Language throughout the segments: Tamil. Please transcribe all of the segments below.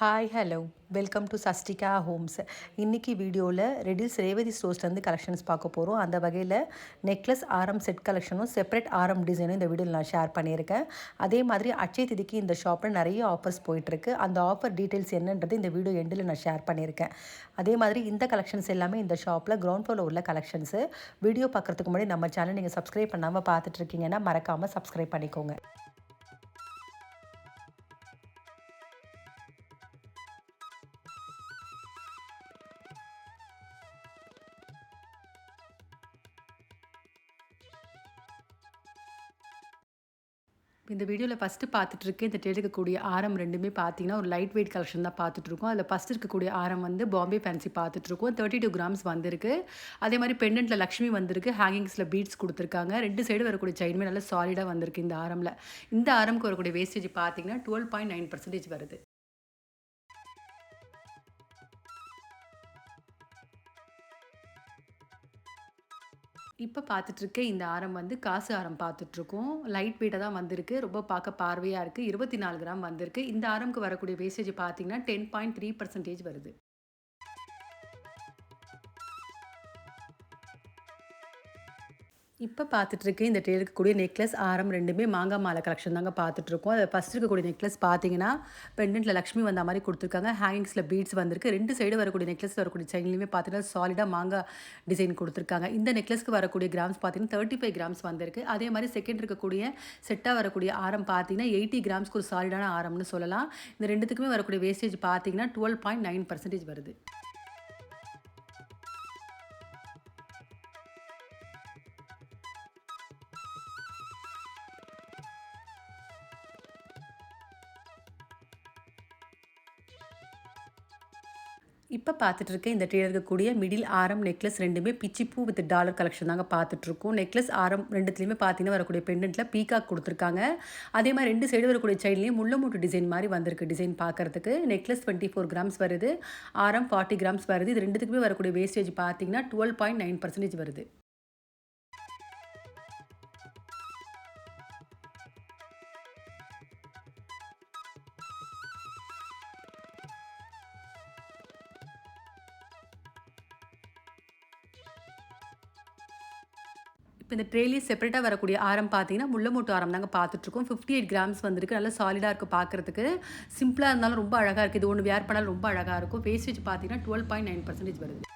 ஹாய் ஹலோ வெல்கம் டு சஸ்டிகா ஹோம்ஸ். இன்றைக்கி வீடியோவில் ரெடில்ஸ் ரேவதி ஸ்டோர்ஸ்லேருந்து கலெக்ஷன்ஸ் பார்க்க போகிறோம். அந்த வகையில் நெக்லஸ் ஆரம் செட் கலெக்ஷனும் செப்பரேட் ஆரம் டிசைனும் இந்த வீடியோவில் நான் ஷேர் பண்ணியிருக்கேன். அதே மாதிரி அட்சய திதிக்கு இந்த ஷாப்பில் நிறைய ஆஃபர்ஸ் போயிட்டுருக்கு. அந்த ஆஃபர் டீட்டெயில்ஸ் என்னன்றது இந்த வீடியோ எண்டில் நான் ஷேர் பண்ணியிருக்கேன். அதே மாதிரி இந்த கலெக்ஷன்ஸ் எல்லாமே இந்த ஷாப்பில் கிரவுண்ட் ஃப்ளோரில் உள்ள கலெக்ஷன்ஸு. வீடியோ பார்க்குறதுக்கு முன்னாடி நம்ம சேனல் நீங்கள் சப்ஸ்கிரைப் பண்ணாமல் பார்த்துட்ருக்கீங்கன்னா மறக்காமல் சப்ஸ்கிரைப் பண்ணிக்கோங்க. இந்த வீடியோவில் ஃபஸ்ட்டு பார்த்துட்ருக்கு இந்த இருக்கக்கூடிய ஆரம் ரெண்டுமே பார்த்தீங்கன்னா ஒரு லைட் வெயிட் கலெக்ஷன் தான் பார்த்துட்ருக்கோம். அதில் ஃபஸ்ட்டு இருக்கக்கூடிய ஆரம் வந்து பாம்பே ஃபேன்சி பார்த்துட்ருக்கோம். 32 கிராம்ஸ் வந்திருக்கு. அதே மாதிரி பெண்டன்ட்டில் லக்ஷ்மி வந்திருக்கு. ஹேங்கிங்ஸில் பீட்ஸ் கொடுத்துருக்காங்க. 2 சைடு வரக்கூடிய செயினுமே நல்லா சாலிடாக வந்திருக்கு இந்த ஆரமில். இந்த ஆரமுக்கு வரக்கூடிய வேஸ்டேஜ் பார்த்தீங்கன்னா 12.9% வருது. இப்போ பார்த்துட்ருக்க இந்த ஆரம் வந்து காசு ஆரம் பார்த்துட்ருக்கோம். லைட் வெயிட்டாக தான் வந்திருக்கு. ரொம்ப பார்க்க பார்வையாக இருக்குது. 24 கிராம் வந்திருக்கு. இந்த ஆரமுக்கு வரக்கூடிய வேஸ்டேஜ் பார்த்தீங்கன்னா 10.3% வருது. இப்போ பார்த்துட்ருக்கு இந்த இருக்கக்கூடிய நெக்லஸ் ஆரம் ரெண்டுமே மாங்காய் மாலை கலெக்ஷன் தாங்க பார்த்துட்ருக்கோம். அதில் ஃபஸ்ட் இருக்கக்கூடிய நெக்லஸ் பார்த்தீங்கன்னா பெண்டன்ட்டில் லக்ஷ்மி வந்த மாதிரி கொடுத்துருக்காங்க. ஹேங்கிங்ஸில் பீட்ஸ் வந்திருக்கு. 2 சைடு வரக்கூடிய நெக்லஸில் வரக்கூடிய செயின்லையுமே பார்த்தீங்கன்னா சாலிடாக மாங்காய் டிசைன் கொடுத்துருக்காங்க. இந்த நெக்லஸ்க்கு வரக்கூடிய கிராம்ஸ் பார்த்தீங்கன்னா 35 கிராம்ஸ் வந்திருக்கு. அதே மாதிரி செகண்ட் இருக்கக்கூடிய செட்டாக வரக்கூடிய ஆரம் பார்த்தீங்கன்னா 80 கிராம்ஸ்க்கு ஒரு சாலிடான ஆரம்னு சொல்லலாம். இந்த ரெண்டுத்துக்குமே வரக்கூடிய வேஸ்டேஜ் பார்த்தீங்கன்னா 12.9% வருது. இப்போ பார்த்துட்டு இருக்க இந்த இருக்கக்கூடிய மிடில் ஆரம் நெக்லஸ் ரெண்டுமே பிச்சிப்பூ வித் டாலர் கலெக்ஷன் தாங்க பார்த்துட்ருக்கோம். நெக்லஸ் ஆரம் ரெண்டுத்துலேயுமே பார்த்தீங்கன்னா வரக்கூடிய பெண்டன்ட்டில் பீகாக் கொடுத்துருக்காங்க. அதே மாதிரி 2 சைடு வரக்கூடிய செயின்லேயும் முள்ள மூட்டு டிசைன் மாதிரி வந்திருக்கு. டிசைன் பார்க்குறதுக்கு நெக்லஸ் 24 கிராம்ஸ் வருது. ஆரம் 40 கிராம்ஸ் வருது. இது ரெண்டுத்துக்குமே வரக்கூடிய வேஸ்டேஜ் பார்த்தீங்கன்னா 12.9% வருது. இப்போ இந்த ட்ரேலேயே செப்பரேட்டாக வரக்கூடிய ஆரம் பார்த்தீங்கன்னா முள்ளமூட்டு ஆரம் தாங்க பார்த்துட்ருக்கோம். 58 கிராம்ஸ் வந்திருக்கு. நல்லா சாலிடாக இருக்குது பார்க்குறதுக்கு. சிம்பிளாக இருந்தாலும் ரொம்ப அழகாக இருக்குது. இது ஒன்று வேர் பண்ணாலும் ரொம்ப அழகாக இருக்கும். வேஸ்டேஜ் பார்த்தீங்கன்னா 12.9% வருது.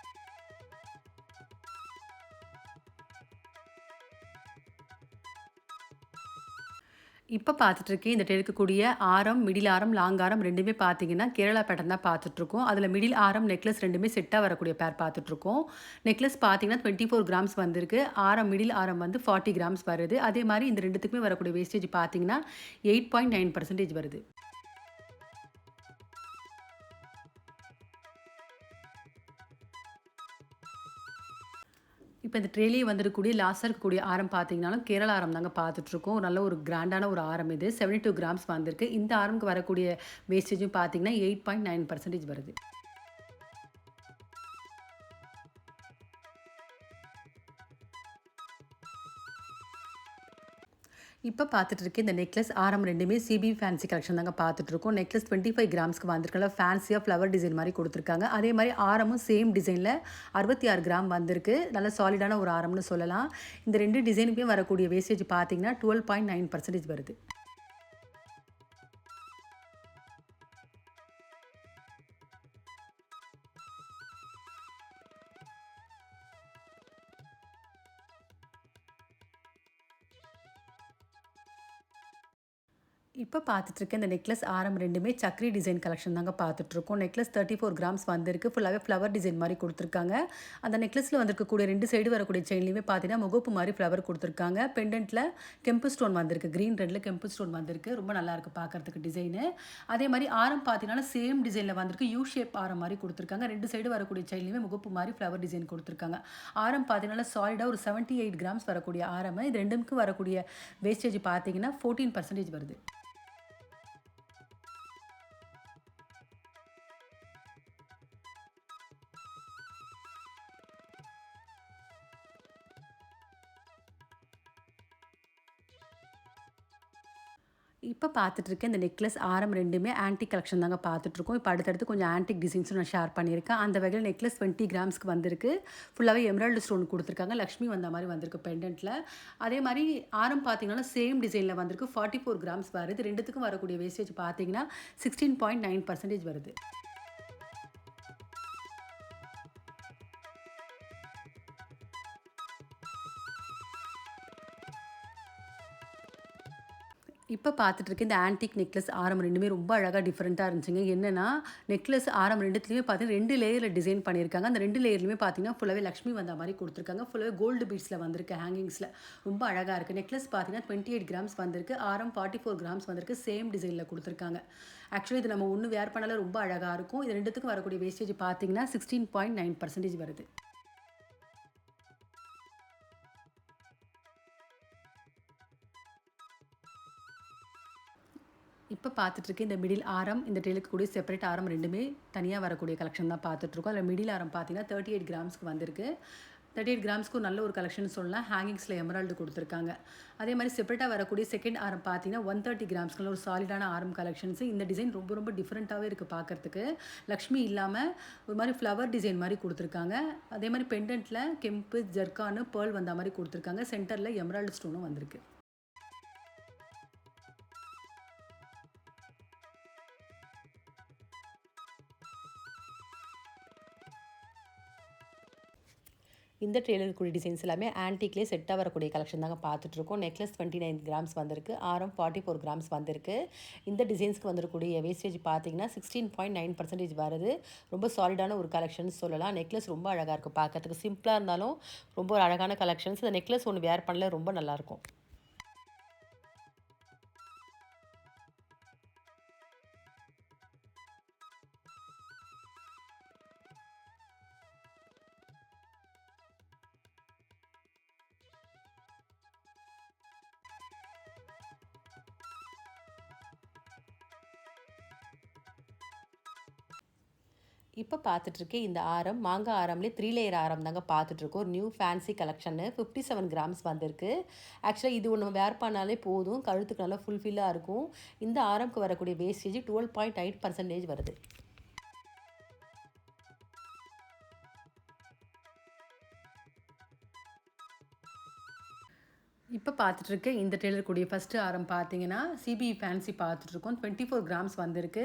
இப்போ பார்த்துட்ருக்கேன் இந்த இருக்கக்கூடிய ஆரம், மிடில் ஆரம், லாங் ஆரம் ரெண்டுமே பார்த்தீங்கன்னா கேரளா பேட்டர்ன் தான் பார்த்துட்ருக்கோம். அதில் மிடில் ஆரம், நெக்லஸ் ரெண்டுமே செட்டாக வரக்கூடிய பேர் பார்த்துட்ருக்கோம். நெக்லஸ் பார்த்தீங்கன்னா 24 கிராம்ஸ் வந்திருக்கு. ஆரம், மிடில் ஆரம் வந்து 40 கிராம்ஸ் வருது. அதே மாதிரி இந்த ரெண்டுத்துக்குமே வரக்கூடிய வேஸ்டேஜ் பார்த்தீங்கன்னா 8.9% வருது. இப்போ இந்த ட்ரேலேயே வந்துருக்கக்கூடிய லாஸ்ட்டாக இருக்கக்கூடிய ஆரம் பார்த்தீங்கன்னாலும் கேரளா ஆரம் தாங்க பார்த்துட்ருக்கோம். நல்ல ஒரு கிராண்டான ஒரு ஆரம் இது. 72 கிராம்ஸ் வந்திருக்கு. இந்த ஆரமுக்கு வரக்கூடிய வேஸ்டேஜும் பார்த்தீங்கன்னா 8.9% வருது. இப்போ பார்த்துட்ருக்கேன் இந்த நெக்லஸ் ஆரம் ரெண்டுமே சிபி ஃபேன்சி கலெக்ஷன் தாங்க பார்த்துட்ருக்கோம். நெக்லஸ் 25 கிராம்ஸ்க்கு வந்திருக்கல ஃபேன்சியாக ஃப்ளவர் டிசைன் மாதிரி கொடுத்துருக்காங்க. அதே மாதிரி ஆரமும் சேம் டிசைனில் 66 கிராம் வந்திருக்கு. நல்ல சாலிடான ஒரு ஆரம்னு சொல்லலாம். இந்த 2 டிசைனுக்குமே வரக்கூடிய வேஸ்டேஜ் பார்த்தீங்கன்னா 12.9% வருது. இப்போ பார்த்துட்ருக்க இந்த நெக்லஸ் ஆரம் ரெண்டுமே சக்ரி டிசைன் கலெக்ஷன் தாங்க பார்த்துட்ருக்கோம். நெக்லஸ் 34 கிராம்ஸ் வந்திருக்கு. ஃபுல்லாகவே ஃப்ளவர் டிசைன் மாதிரி கொடுத்துருக்காங்க. அந்த நெக்லஸில் வந்திருக்கக்கூடிய 2 சைடு வரக்கூடிய செயின்லேயுமே பார்த்தீங்கன்னா முகப்பு மாதிரி ஃப்ளவர் கொடுத்துருக்காங்க. பெண்டன்ட்டில் கெம்பு ஸ்டோன் வந்திருக்கு. க்ரீன் ரெட்டில் கெம்பு ஸ்டோன் வந்திருக்கு. ரொம்ப நல்லாயிருக்கு பார்க்குறதுக்கு டிசைனு. அதே மாதிரி ஆரம் பார்த்தீங்கன்னா சேம் டிசைனில் வந்திருக்கு. யூ ஷேப் ஆரம் மாதிரி கொடுத்துருக்காங்க. 2 சைடு வரக்கூடிய செயின்லேயுமே முகப்பு மாதிரி ஃப்ளவர் டிசைன் கொடுத்துருக்காங்க. ஆரம் பார்த்தீங்கன்னா சாலிடாக ஒரு 78 கிராம்ஸ் வரக்கூடிய ஆரம். இது ரெண்டுக்கும் வரக்கூடிய வேஸ்டேஜ் பார்த்தீங்கன்னா 14% வருது. இப்போ பார்த்துட்ருக்கேன் இந்த நெக்லஸ் ஆரம் 2மே ஆன்டிக் கலெக்ஷன் தாங்க பார்த்துட்ருக்கோம். இப்போ அடுத்தடுத்து கொஞ்சம் ஆன்டிக் டிசைன்ஸும் நான் ஷேர் பண்ணியிருக்கேன். அந்த வகையில் நெக்லஸ் 20 கிராம்ஸ்க்கு வந்திருக்கு. ஃபுல்லாகவே எமரால்டு ஸ்டோன் கொடுத்துருக்காங்க. லக்ஷ்மி வந்த மாதிரி வந்திருக்கு பெண்டன்ட்டில். அதே மாதிரி ஆரம் பார்த்தீங்கன்னா சேம் டிசைனில் வந்திருக்கு. 44 கிராம்ஸ் வருது. ரெண்டுத்துக்கும் வரக்கூடிய வேஸ்டேஜ் பார்த்தீங்கன்னா 16.9% வருது. இப்போ பார்த்துட்ருக்கேன் இந்த ஆன்டிக் நெக்லஸ் ஆரம் 2மே ரொம்ப அழகாக டிஃப்ரெண்ட்டாக இருந்துச்சுங்க. என்னென்னா நெக்லஸ் ஆரம் 2த்துலேயுமே பார்த்தீங்கன்னா 2 லேயரில் டிசைன் பண்ணியிருக்காங்க. அந்த 2 லேயர்லையுமே பார்த்தீங்கன்னா ஃபுல்லாகவே லக்ஷ்மி வந்த மாதிரி கொடுத்துருக்காங்க. ஃபுல்லாகவே கோல்டு பீட்ஸில் வந்திருக்கு ஹேங்கிங்ஸில். ரொம்ப அழகாக இருக்குது. நெக்லஸ் பார்த்தீங்கன்னா 28 கிராம்ஸ் வந்திருக்கு. ஆரம் 44 கிராம்ஸ் வந்திருக்கு. சேம் டிசைனில் கொடுத்துருக்காங்க. ஆக்சுவலி இது நம்ம ஒன்று வேர் பண்ணாலும் ரொம்ப அழகாக இருக்கும். இது ரெண்டுத்துக்கும் வரக்கூடிய வேஸ்டேஜ் பார்த்தீங்கன்னா 16.9% வருது. இப்போ பார்த்துட்ருக்கேன் இந்த மிடில் ஆரம், இந்த டெய்லுக்கு கூடிய செப்பரேட் ஆரம் 2மே தனியாக வரக்கூடிய கலெக்ஷன் தான் பார்த்துட்ருக்கோம். அதில் மிடில் ஆரம் பார்த்தீங்கன்னா 38 கிராம்ஸ்க்கு வந்திருக்கு. 38 கிராம்ஸ்க்கு நல்ல ஒரு கலெக்ஷன் சொல்லலாம். ஹேங்கிங்ஸில் எமரால்டு கொடுத்துருக்காங்க. அதே மாதிரி செப்பரேட்டாக வரக்கூடிய செகண்ட் ஆரம் பார்த்தீங்கன்னா 130 கிராம்ஸ்க்கு ஒரு சாலிடான ஆரம் கலெக்ஷன்ஸ். இந்த டிசைன் ரொம்ப ரொம்ப டிஃப்ரெண்ட்டாகவே இருக்குது பார்க்குறதுக்கு. லக்ஷ்மி இல்லாமல் ஒரு மாதிரி ஃப்ளவர் டிசைன் மாதிரி கொடுத்துருக்காங்க. அதே மாதிரி பெண்டன்ட்டில் கெம்பு, ஜர்கானு, பேர்ல் வந்த மாதிரி கொடுத்துருக்காங்க. சென்டரில் எமரால்டு ஸ்டோனும் வந்திருக்கு. இந்த ட்ரேல இருக்கக்கூடிய டிசைன்ஸ் எல்லாமே ஆன்டிக்லேயே செட்டாக வரக்கூடிய கலெக்ஷன் தாங்க பார்த்துட்ருக்கோம். நெக்லஸ் 29 கிராம்ஸ் வந்திருக்கு. ஆரம் 44 கிராம்ஸ் வந்திருக்கு. இந்த டிசைன்ஸ்க்கு வந்துருக்கூடிய வேஸ்டேஜ் பார்த்தீங்கன்னா 16.9% வருது. ரொம்ப சாலிடான ஒரு கலெக்ஷன் சொல்லலாம். நெக்லஸ் ரொம்ப அழகாக இருக்குது பார்க்கறதுக்கு. சிம்பிளாக இருந்தாலும் ரொம்ப ஒரு அழகான கலெக்ஷன்ஸ். இந்த நெக்லஸ் ஒன்று வேர் பண்ணல ரொம்ப நல்லாயிருக்கும். இப்போ பார்த்துட்ருக்கேன் இந்த ஆரம் மாங்காய் ஆரம்லேயே 3 லேயர் ஆரம் தாங்க பார்த்துட்ருக்கோம். ஒரு நியூ ஃபேன்சி கலெக்ஷனு 57 கிராம்ஸ் வந்திருக்கு. ஆக்சுவலாக இது ஒன்று வேர் பண்ணாலே போதும், கழுத்துக்கு நல்லா ஃபுல்ஃபில்லாக இருக்கும். இந்த ஆரம்க்கு வரக்கூடிய வேஸ்டேஜ் 12.8% வருது. இப்போ பார்த்துட்ருக்கேன் இந்த டெய்லர் கூடிய ஃபஸ்ட்டு ஆரம் பார்த்தீங்கன்னா சிபி ஃபேன்சி பார்த்துட்ருக்கோம். 24 கிராம்ஸ் வந்திருக்கு.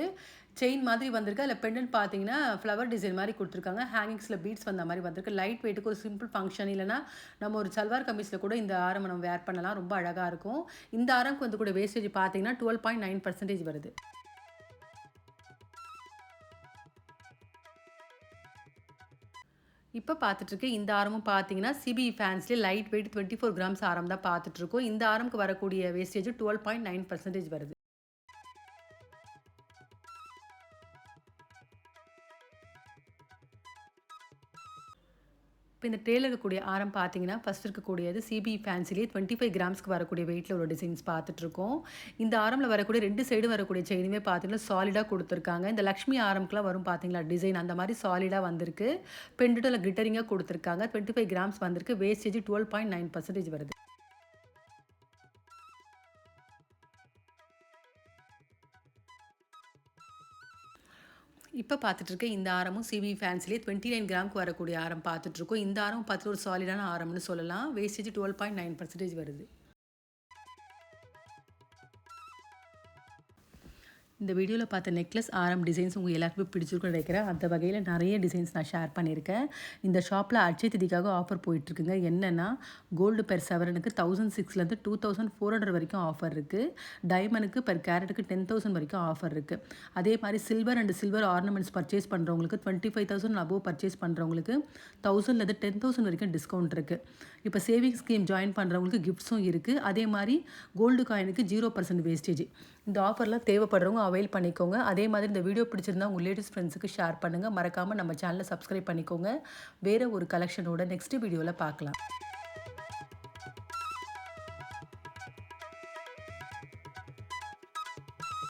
செயின் மாதிரி வந்திருக்கு. அதில் பெண்டன்ட் பார்த்தீங்கன்னா ஃப்ளவர் டிசைன் மாதிரி கொடுத்துருக்காங்க. ஹேங்கிங்ஸில் பீட்ஸ் வந்த மாதிரி வந்திருக்கு. லைட் வெயிட்டுக்கு ஒரு சிம்பிள் ஃபங்க்ஷன் இல்லைனா நம்ம ஒரு சல்வார் கமீஸில் கூட இந்த ஆரம் நம்ம வேர் பண்ணலாம். ரொம்ப அழகாக இருக்கும். இந்த ஆரம்க்கு வந்து கூட வேஸ்டேஜ் பார்த்தீங்கன்னா 12.9% வருது. இப்போ பார்த்துட்ருக்கேன் இந்த ஆரமும் பார்த்தீங்கன்னா சிபி ஃபேன்ஸ்லேயே லைட் வெயிட் 24 கிராம்ஸ் ஆரம் தான் பார்த்துட்ருக்கோம். இந்த ஆரம்க்கு வரக்கூடிய வேஸ்டேஜ் 12.9% வருது. இப்போ இந்த ட்ரேல இருக்கக்கூடிய ஆரம் பார்த்தீங்கன்னா ஃபஸ்ட் இருக்கக்கூடியது சிபி ஃபேன்சிலே 25 கிராம்ஸ்க்கு வரக்கூடிய வெயிட்டில் ஒரு டிசைன்ஸ் பார்த்துட்ருக்கோம். இந்த ஆரமில் வரக்கூடிய 2 சைடு வரக்கூடிய செயினுமே பார்த்தீங்கன்னா சாலிடாக கொடுத்துருக்காங்க. இந்த லக்ஷ்மி ஆரம்க்குலாம் வரும் பார்த்தீங்களா டிசைன் அந்த மாதிரி சாலிடாக வந்திருக்கு. பெண்டுட்டில் கிட்டரிங்காக கொடுத்துருக்காங்க. 25 கிராம்ஸ் வந்திருக்கு. வேஸ்டேஜ் 12.9% வருது. இப்போ பார்த்துட்ருக்கேன் இந்த ஆரமும் சிவி ஃபேன்ஸ்லேயே 29 கிராமுக்கு வரக்கூடிய ஆரம் பார்த்துட்ருக்கோம். இந்த ஆரம் பார்த்துட்டு ஒரு சாலிடான ஆரம்னு சொல்லலாம். வேஸ்டேஜ் 12.9% வருது. இந்த வீடியோவில் பார்த்த நெக்லஸ் ஆரம் டிசைன்ஸ் உங்கள் எல்லாருக்குமே பிடிச்சிருக்குன்னு நினைக்கிறேன். அந்த வகையில் நிறைய டிசைன்ஸ் நான் ஷேர் பண்ணியிருக்கேன். இந்த ஷாப்பில் அட்சய திதிக்காக ஆஃபர் போயிட்டுருக்குங்க. என்னென்னா கோல்டு பெர் சவரனுக்கு 1600 2400 வரைக்கும் ஆஃபர் இருக்குது. டைமண்டுக்கு பெர் கேரட்டுக்கு 10,000 வரைக்கும் ஆஃபர் இருக்குது. அதே மாதிரி silver and silver ornaments purchase பண்ணுறவங்களுக்கு 25,000 அபோவ் பர்ச்சேஸ் பண்ணுறவங்களுக்கு 1000 10,000 வரைக்கும் டிஸ்கவுண்ட் இருக்குது. இப்போ சேவிங்ஸ் ஸ்கீம் ஜாயின் பண்ணுறவங்களுக்கு கிஃப்ட்ஸும் இருக்குது. அதே மாதிரி கோல்டு காயினுக்கு 0% வேஸ்டேஜ். இந்த ஆஃபர்லாம் தேவைப்படுறவங்க அவைல் பண்ணிக்கோங்க. அதே மாதிரி இந்த வீடியோ பிடிச்சிருந்தா உங்கள் லேடிஸ் ஃப்ரெண்ட்ஸுக்கு ஷேர் பண்ணுங்கள். மறக்காமல் நம்ம சேனலை சப்ஸ்கிரைப் பண்ணிக்கோங்க. வேறு ஒரு கலெக்ஷனோட நெக்ஸ்ட் வீடியோவில் பார்க்கலாம்.